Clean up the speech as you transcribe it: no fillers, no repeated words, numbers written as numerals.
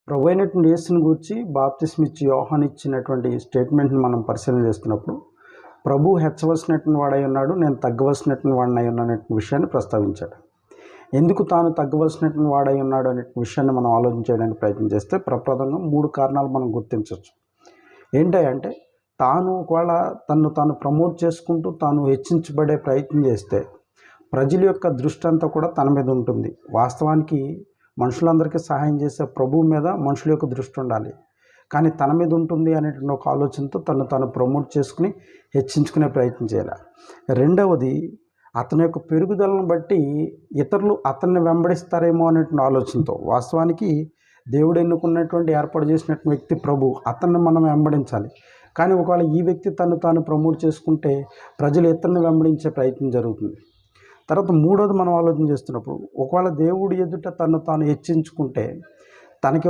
ప్రభు అయినటువంటి యేసుని గూర్చి బాప్తిస్మ ఇచ్చి యోహాను ఇచ్చినటువంటి స్టేట్మెంట్ని మనం పరిశీలన చేస్తున్నప్పుడు ప్రభు హెచ్చవలసినటువంటి వాడై ఉన్నాడు, నేను తగ్గవలసినటువంటి వాడినై ఉన్నాను అనే విషయాన్ని ప్రస్తావించాడు. ఎందుకు తాను తగ్గవలసినటువంటి వాడై ఉన్నాడు అనే విషయాన్ని మనం ఆలోచించడానికి ప్రయత్నం చేస్తే ప్రప్రదంగా 3 కారణాలు మనం గుర్తించవచ్చు. ఏంటంటే తాను ఒకవేళ తను తాను ప్రమోట్ చేసుకుంటూ తాను హెచ్చించబడే ప్రయత్నం చేస్తే ప్రజల యొక్క దృష్టి అంతా కూడా తన మీద ఉంటుంది. వాస్తవానికి మనుషులందరికీ సహాయం చేసే ప్రభువు మీద మనుషుల యొక్క దృష్టి ఉండాలి, కానీ తన మీద ఉంటుంది అనేటువంటి ఒక ఆలోచనతో తాను ప్రమోట్ చేసుకుని హెచ్చించుకునే ప్రయత్నం చేయాలి. రెండవది, అతని యొక్క పెరుగుదలను బట్టి ఇతరులు అతన్ని వెంబడిస్తారేమో అనేటువంటి ఆలోచనతో. వాస్తవానికి దేవుడు ఎన్నుకున్నటువంటి ఏర్పాటు చేసినటువంటి వ్యక్తి ప్రభు, అతన్ని మనం వెంబడించాలి. కానీ ఒకవేళ ఈ వ్యక్తి తాను ప్రమోట్ చేసుకుంటే ప్రజలు ఇతరుని వెంబడించే ప్రయత్నం జరుగుతుంది. తర్వాత మూడోది మనం ఆలోచన చేస్తున్నప్పుడు, ఒకవేళ దేవుడి ఎదుట తాను హెచ్చించుకుంటే తనకి